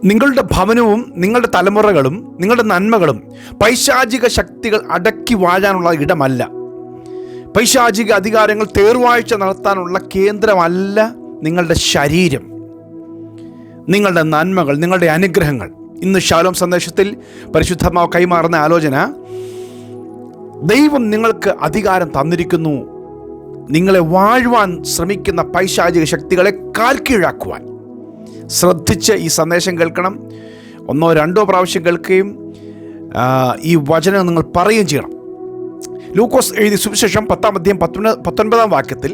നിങ്ങളുടെ ഭവനവും നിങ്ങളുടെ തലമുറകളും നിങ്ങളുടെ നന്മകളും പൈശാചിക ശക്തികൾ അടക്കി വാഴാനുള്ള ഇടമല്ല. പൈശാചിക അധികാരങ്ങൾ തേർവാഴ്ച നടത്താനുള്ള കേന്ദ്രമല്ല നിങ്ങളുടെ ശരീരം, നിങ്ങളുടെ നന്മകൾ, നിങ്ങളുടെ അനുഗ്രഹങ്ങൾ. ഇന്ന് ശാലോം സന്ദേശത്തിൽ പരിശുദ്ധാത്മാവ് കൈമാറുന്ന ആലോചന, ദൈവം നിങ്ങൾക്ക് അധികാരം തന്നിരിക്കുന്നു നിങ്ങളെ വാഴുവാൻ ശ്രമിക്കുന്ന പൈശാചിക ശക്തികളെ കാൽക്കീഴാക്കുവാൻ. ശ്രദ്ധിച്ച് ഈ സന്ദേശം കേൾക്കണം. 1-2 പ്രാവശ്യം കേൾക്കുകയും ഈ വചനം നിങ്ങൾ പറയുകയും ചെയ്യണം. ലൂക്കോസ് എഴുതിയ സുവിശേഷം 10-19 വാക്യത്തിൽ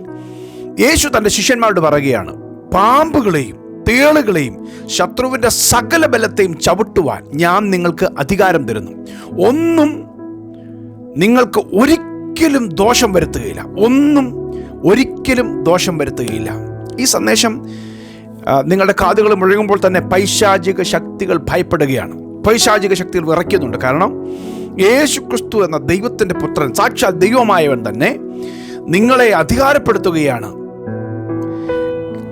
യേശു തൻ്റെ ശിഷ്യന്മാരോട് പറയുകയാണ്, പാമ്പുകളെയും തേളുകളെയും ശത്രുവിൻ്റെ സകല ബലത്തെയും ചവിട്ടുവാൻ ഞാൻ നിങ്ങൾക്ക് അധികാരം തരുന്നു. ഒന്നും നിങ്ങൾക്ക് ഒരിക്കലും ദോഷം വരുത്തുകയില്ല. ഒന്നും ഒരിക്കലും ദോഷം വരുത്തുകയില്ല. ഈ സന്ദേശം നിങ്ങളുടെ കാതുകൾ മുഴങ്ങുമ്പോൾ തന്നെ പൈശാചിക ശക്തികൾ ഭയപ്പെടുകയാണ്. പൈശാചിക ശക്തികൾ വിറയ്ക്കുന്നുണ്ട്. കാരണം യേശു ക്രിസ്തു എന്ന ദൈവത്തിൻ്റെ പുത്രൻ, സാക്ഷാൽ ദൈവമായവൻ തന്നെ നിങ്ങളെ അധികാരപ്പെടുത്തുകയാണ്.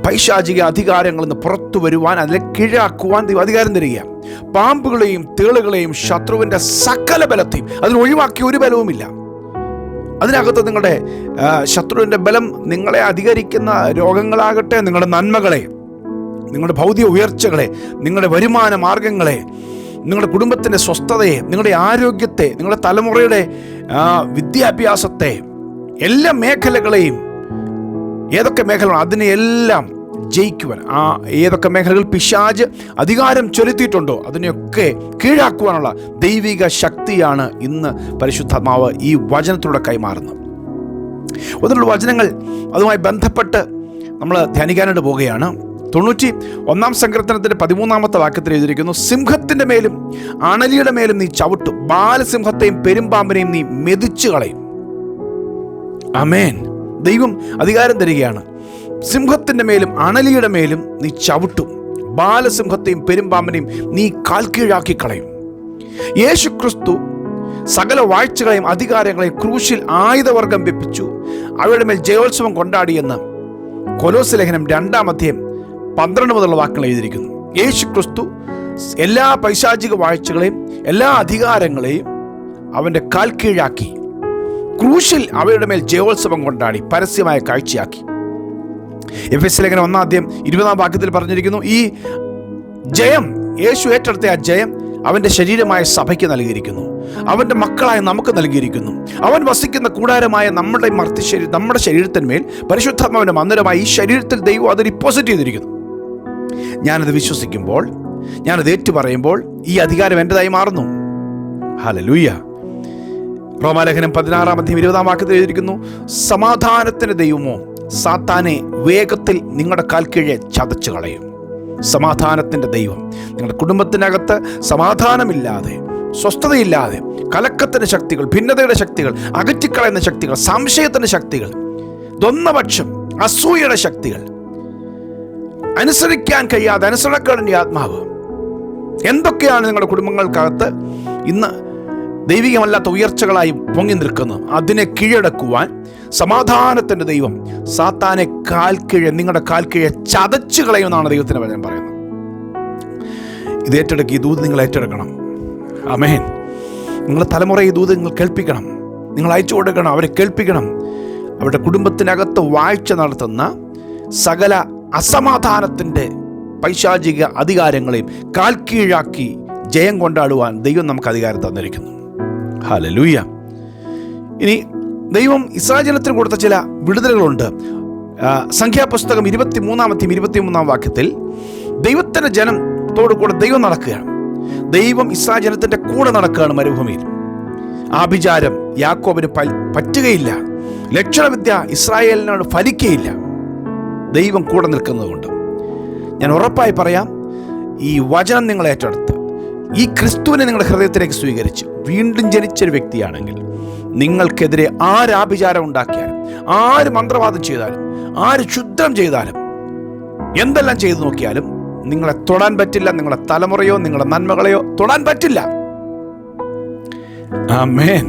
പൈശാചിക അധികാരങ്ങളിൽ നിന്ന് പുറത്തു വരുവാൻ, അതിനെ കീഴാക്കുവാൻ ദൈവം അധികാരം തരികയാണ്. പാമ്പുകളെയും തേളുകളെയും ശത്രുവിൻ്റെ സകല ബലത്തെയും, അതിന് ഒഴിവാക്കിയ ഒരു ബലവുമില്ല. അതിനകത്ത് നിങ്ങളുടെ ശത്രുവിൻ്റെ ബലം നിങ്ങളെ അധികരിക്കുന്ന രോഗങ്ങളാകട്ടെ, നിങ്ങളുടെ നന്മകളെ, നിങ്ങളുടെ ഭൗതിക ഉയർച്ചകളെ, നിങ്ങളുടെ വരുമാന മാർഗങ്ങളെ, നിങ്ങളുടെ കുടുംബത്തിൻ്റെ സ്വസ്ഥതയെ, നിങ്ങളുടെ ആരോഗ്യത്തെ, നിങ്ങളുടെ തലമുറയുടെ വിദ്യാഭ്യാസത്തെ, എല്ലാ മേഖലകളെയും, ഏതൊക്കെ മേഖലകളാണ് അതിനെയെല്ലാം ജയിക്കുവാൻ, ഏതൊക്കെ മേഖലകൾ പിശാച് അധികാരം ചെലുത്തിയിട്ടുണ്ടോ അതിനെയൊക്കെ കീഴാക്കുവാനുള്ള ദൈവിക ശക്തിയാണ് ഇന്ന് പരിശുദ്ധാത്മാവ് ഈ വചനത്തിലൂടെ കൈമാറുന്നത്. അതിലുള്ള വചനങ്ങൾ അതുമായി ബന്ധപ്പെട്ട് നമ്മൾ ധ്യാനിക്കാനായിട്ട് പോവുകയാണ്. 91-ാം സങ്കീർത്തനത്തിൻ്റെ 13-ാമത്തെ വാക്യത്തിൽ എഴുതിയിരിക്കുന്നു, സിംഹത്തിൻ്റെ മേലും അണലിയുടെ മേലും നീ ചവിട്ടും, ബാലസിംഹത്തെയും പെരുമ്പാമ്പിനെയും നീ മെതിച്ചു കളയും. ആമേൻ. ദൈവം അധികാരം തരികയാണ്. സിംഹത്തിൻ്റെ മേലും അണലിയുടെ മേലും നീ ചവിട്ടും, ബാലസിംഹത്തെയും പെരുമ്പാമ്പിനെയും നീ കാൽക്കീഴാക്കി കളയും. യേശു ക്രിസ്തു സകല വാഴ്ചകളെയും അധികാരങ്ങളെയും ക്രൂശിൽ ആയുധവർഗം വെപ്പിച്ചു അവരുടെ മേൽ ജയോത്സവം കൊണ്ടാടിയെന്ന് കൊലോസ്യ ലേഖനം 2-ാം അധ്യായം 12 മുതലുള്ള വാക്യങ്ങൾ എഴുതിയിരിക്കുന്നു. യേശു ക്രിസ്തു എല്ലാ പൈശാചിക വാഴ്ചകളെയും എല്ലാ അധികാരങ്ങളെയും അവൻ്റെ കാൽക്കീഴാക്കി ക്രൂശിൽ അവയുടെ മേൽ ജയോത്സവം കൊണ്ടാടി പരസ്യമായ കാഴ്ചയാക്കി. എഫെസ്യ ലേഖനം 1-ാം അധ്യായം 20-ാം വാക്യത്തിൽ പറഞ്ഞിരിക്കുന്നു, ഈ ജയം, യേശു ഏറ്റെടുത്ത ആ ജയം അവൻ്റെ ശരീരമായ സഭയ്ക്ക് നൽകിയിരിക്കുന്നു, അവൻ്റെ മക്കളായ നമുക്ക് നൽകിയിരിക്കുന്നു. അവൻ വസിക്കുന്ന കൂടാരമായ നമ്മുടെ ശരീരത്തിന്മേൽ പരിശുദ്ധാത്മാവിൻ്റെ മന്ദിരമായി ഈ ശരീരത്തിൽ ദൈവം അത് ഡിപ്പോസിറ്റ് ചെയ്തിരിക്കുന്നു. ഞാനത് വിശ്വസിക്കുമ്പോൾ, ഞാനത് ഏറ്റുപറയുമ്പോൾ ഈ അധികാരം എൻ്റെതായി മാറുന്നു. ഹല്ലേലൂയ. റോമാലേഖനം 16-ാം അധ്യായം 20-ാം വാക്യത്തിൽ എഴുതിയിരിക്കുന്നു, സമാധാനത്തിൻ്റെ ദൈവമോ സാത്താനെ വേഗത്തിൽ നിങ്ങളുടെ കാൽക്കീഴെ ചതച്ചു കളയും. സമാധാനത്തിൻ്റെ ദൈവം നിങ്ങളുടെ കുടുംബത്തിനകത്ത് സമാധാനമില്ലാതെ, സ്വസ്ഥതയില്ലാതെ, കലക്കത്തിൻ്റെ ശക്തികൾ, ഭിന്നതയുടെ ശക്തികൾ, അകറ്റിക്കളയുന്ന ശക്തികൾ, സംശയത്തിൻ്റെ ശക്തികൾ, ദ്വന്ദ്വപക്ഷം, അസൂയയുടെ ശക്തികൾ, അനുസരിക്കാൻ കഴിയാതെ അനുസരണക്കേടിൻ്റെ ആത്മാവ്, എന്തൊക്കെയാണ് നിങ്ങളുടെ കുടുംബങ്ങൾക്കകത്ത് ഇന്ന് ദൈവികമല്ലാത്ത ഉയർച്ചകളായി പൊങ്ങി നിൽക്കുന്നത്, അതിനെ കീഴടക്കുവാൻ സമാധാനത്തിൻ്റെ ദൈവം സാത്താനെ നിങ്ങളുടെ കാൽക്കീഴെ ചതച്ചു കളയുമെന്നാണ് ദൈവത്തിൻ്റെ വചനം പറയുന്നത്. ഇത് ഏറ്റെടുക്കുക. ഈ ദൂത് നിങ്ങൾ ഏറ്റെടുക്കണം. ആമേൻ. നിങ്ങളുടെ തലമുറ ഈ ദൂത് നിങ്ങൾ കേൾപ്പിക്കണം, നിങ്ങൾ അയച്ചു കൊടുക്കണം, അവരെ കേൾപ്പിക്കണം. അവരുടെ കുടുംബത്തിനകത്ത് വാഴ്ച നടത്തുന്ന സകല അസമാധാനത്തിൻ്റെ പൈശാചിക അധികാരങ്ങളെയും കാൽക്കീഴാക്കി ജയം കൊണ്ടാടുവാൻ ദൈവം നമുക്ക് അധികാരം തന്നിരിക്കുന്നു. ഹല്ലേലൂയ. ഇനി ദൈവം ഇസ്രായേൽ ജനത്തിന് കൊടുത്ത ചില വിടുതലുകളുണ്ട്. സംഖ്യാപുസ്തകം 23-ാം അധ്യായം 23-ാം വാക്യത്തിൽ ദൈവത്തിൻ്റെ ജനത്തോടു കൂടെ ദൈവം നടക്കുകയാണ്. ദൈവം ഇസ്രായേൽ ജനത്തിൻ്റെ കൂടെ നടക്കുകയാണ് മരുഭൂമിയിൽ. ആഭിചാരം യാക്കോബിന് പറ്റുകയില്ല, ലക്ഷണവിദ്യ ഇസ്രായേലിനോട് ഫലിക്കുകയില്ല. ദൈവം കൂടെ നിൽക്കുന്നതുകൊണ്ട് ഞാൻ ഉറപ്പായി പറയാം, ഈ വചനം നിങ്ങൾ ഏറ്റെടുത്ത് ഈ ക്രിസ്തുവിനെ നിങ്ങളുടെ ഹൃദയത്തിലേക്ക് സ്വീകരിച്ച് വീണ്ടും ജനിച്ചൊരു വ്യക്തിയാണെങ്കിൽ, നിങ്ങൾക്കെതിരെ ആര് ആഭിചാരം ഉണ്ടാക്കിയാലും, ആര് മന്ത്രവാദം ചെയ്താലും, ആര് ക്ഷുദ്രം ചെയ്താലും, എന്തെല്ലാം ചെയ്തു നോക്കിയാലും നിങ്ങളെ തൊടാൻ പറ്റില്ല. നിങ്ങളുടെ തലമുറയോ നിങ്ങളുടെ നന്മകളെയോ തൊടാൻ പറ്റില്ല. ആമേൻ.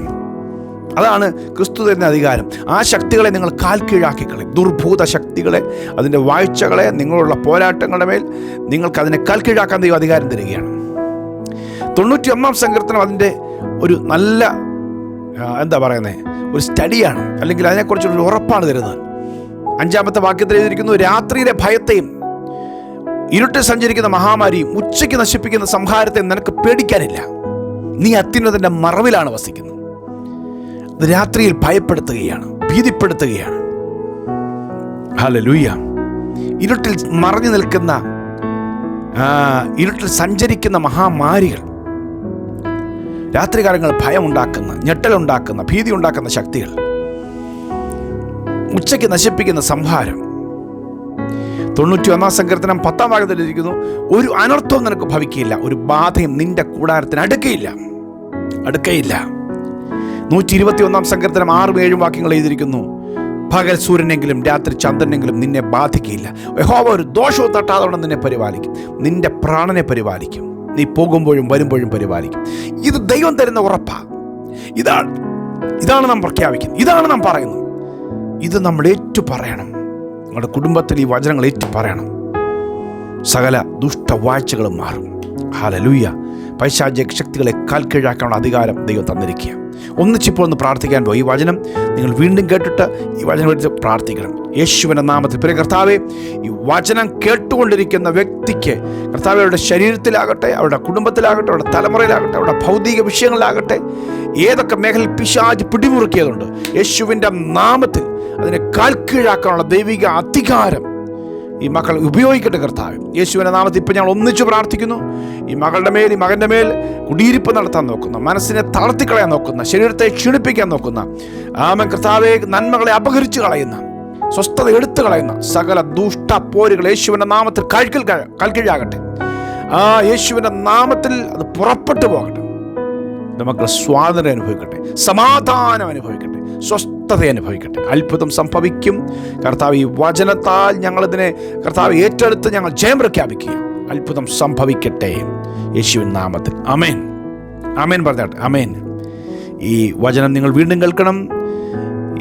അതാണ് ക്രിസ്തു തരുന്ന അധികാരം. ആ ശക്തികളെ നിങ്ങൾ കാൽ കീഴാക്കിക്കളയും. ദുർഭൂത ശക്തികളെ, അതിൻ്റെ വാഴ്ചകളെ, നിങ്ങളുള്ള പോരാട്ടങ്ങളുടെ മേൽ നിങ്ങൾക്ക് അതിനെ കാൽ കീഴാക്കാൻ ദൈവം അധികാരം തരികയാണ്. 91 സങ്കീർത്തനം അതിൻ്റെ ഒരു നല്ല ഒരു സ്റ്റഡിയാണ്, അല്ലെങ്കിൽ അതിനെക്കുറിച്ചൊരു ഉറപ്പാണ് തരുന്നത്. 5-ാമത്തെ വാക്യത്തിൽ എഴുതിയിരിക്കുന്നു, രാത്രിയിലെ ഭയത്തെയും ഇരുട്ടിൽ സഞ്ചരിക്കുന്ന മഹാമാരിയും ഉച്ചയ്ക്ക് നശിപ്പിക്കുന്ന സംഹാരത്തെയും നിനക്ക് പേടിക്കാനില്ല. നീ അത്യുന്നതന്റെ മറവിലാണ് വസിക്കുന്നത്. അത് രാത്രിയിൽ ഭയപ്പെടുത്തുകയാണ്, ഭീതിപ്പെടുത്തുകയാണ്. ഹല്ലേലൂയ. ഇരുട്ടിൽ മറഞ്ഞു നിൽക്കുന്ന, ഇരുട്ടിൽ സഞ്ചരിക്കുന്ന മഹാമാരികൾ, രാത്രികാലങ്ങളിൽ ഭയമുണ്ടാക്കുന്ന, ഞെട്ടലുണ്ടാക്കുന്ന, ഭീതി ഉണ്ടാക്കുന്ന ശക്തികൾ, ഉച്ചയ്ക്ക് നശിപ്പിക്കുന്ന സംഹാരം. 91 സങ്കീർത്തനം 10-ാം വാക്യത്തിൽ ഇരിക്കുന്നു, ഒരു അനർത്ഥവും നിനക്ക് ഭവിക്കുകയില്ല, ഒരു ബാധയും നിന്റെ കൂടാരത്തിന് അടുക്കയില്ല. 121 സങ്കീർത്തനം 6-7 വാക്യങ്ങൾ എഴുതിയിരിക്കുന്നു, പകൽ സൂര്യനെങ്കിലും രാത്രി ചന്ദ്രനെങ്കിലും നിന്നെ ബാധിക്കുകയില്ല. യഹോവ ഒരു ദോഷവും തട്ടാതെ നിന്നെ പരിപാലിക്കും, നിന്റെ പ്രാണനെ പരിപാലിക്കും, നീ പോകുമ്പോഴും വരുമ്പോഴും പരിപാലിക്കും. ഇത് ദൈവം തരുന്ന ഉറപ്പാ. ഇതാണ് നാം പ്രഖ്യാപിക്കുന്നത്, ഇതാണ് നാം പറയുന്നത്. ഇത് നമ്മൾ ഏറ്റു പറയണം. നിങ്ങളുടെ കുടുംബത്തിൽ ഈ വചനങ്ങൾ ഏറ്റു പറയണം. സകല ദുഷ്ടവാഴ്ചകളും മാറും. ഹല്ലേലൂയ. പൈശാചിക ശക്തികളെ കാൽ കീഴാക്കാനുള്ള അധികാരം ദൈവം തന്നിരിക്കുക. ഒന്നിച്ചിപ്പോൾ ഒന്ന് പ്രാർത്ഥിക്കാൻ പോയി. ഈ വചനം നിങ്ങൾ വീണ്ടും കേട്ടിട്ട് ഈ വചനം എടുത്ത് പ്രാർത്ഥിക്കണം. യേശുവിൻ്റെ നാമത്തിൽ. പ്രിയ കർത്താവേ, ഈ വചനം കേട്ടുകൊണ്ടിരിക്കുന്ന വ്യക്തിക്ക് കർത്താവേ, അവരുടെ ശരീരത്തിലാകട്ടെ, അവരുടെ കുടുംബത്തിലാകട്ടെ, അവരുടെ തലമുറയിലാകട്ടെ, അവരുടെ ഭൗതിക വിഷയങ്ങളിലാകട്ടെ, ഏതൊക്കെ മേഖലയിൽ പിശാച് പിടിമുറുക്കിയതുണ്ട്, യേശുവിൻ്റെ നാമത്തിൽ അതിനെ കാൽ കീഴാക്കാനുള്ള ദൈവിക അധികാരം ഈ മക്കൾ ഉപയോഗിക്കട്ടെ കർത്താവ്. യേശുവിൻ്റെ നാമത്തിൽ ഇപ്പം ഞങ്ങൾ ഒന്നിച്ച് പ്രാർത്ഥിക്കുന്നു. ഈ മകളുടെ മേൽ, ഈ മകൻ്റെ മേൽ കുടിയിരിപ്പ് നടത്താൻ നോക്കുന്ന, മനസ്സിനെ തളർത്തിക്കളയാൻ നോക്കുന്ന, ശരീരത്തെ ക്ഷീണിപ്പിക്കാൻ നോക്കുന്ന, ആമേൻ കർത്താവെ, നന്മകളെ അപഹരിച്ചു കളയുന്ന, സ്വസ്ഥത എടുത്തു കളയുന്ന സകല ദുഷ്ട പോരുകൾ യേശുവിൻ്റെ നാമത്തിൽ കാൽക്കീഴാകട്ടെ. യേശുവിൻ്റെ നാമത്തിൽ അത് പുറപ്പെട്ടു പോകട്ടെ. നമുക്ക് സ്വാതന്ത്ര്യം അനുഭവിക്കട്ടെ, സമാധാനം അനുഭവിക്കട്ടെ, സ്വസ്ഥത അനുഭവിക്കട്ടെ. അത്ഭുതം സംഭവിക്കും കർത്താവ്. ഈ വചനത്താൽ ഞങ്ങളിതിനെ കർത്താവ് ഏറ്റെടുത്ത് ഞങ്ങൾ ജയം പ്രഖ്യാപിക്കുക. അത്ഭുതം സംഭവിക്കട്ടെ യേശുവിൻ നാമത്തിൽ. ആമേൻ. ആമേൻ പറഞ്ഞാട്ടെ. ആമേൻ. ഈ വചനം നിങ്ങൾ വീണ്ടും കേൾക്കണം.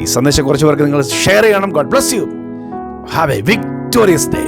ഈ സന്ദേശം കുറച്ച് പേർക്ക് നിങ്ങൾ ഷെയർ ചെയ്യണം. God bless you. Have A victorious day.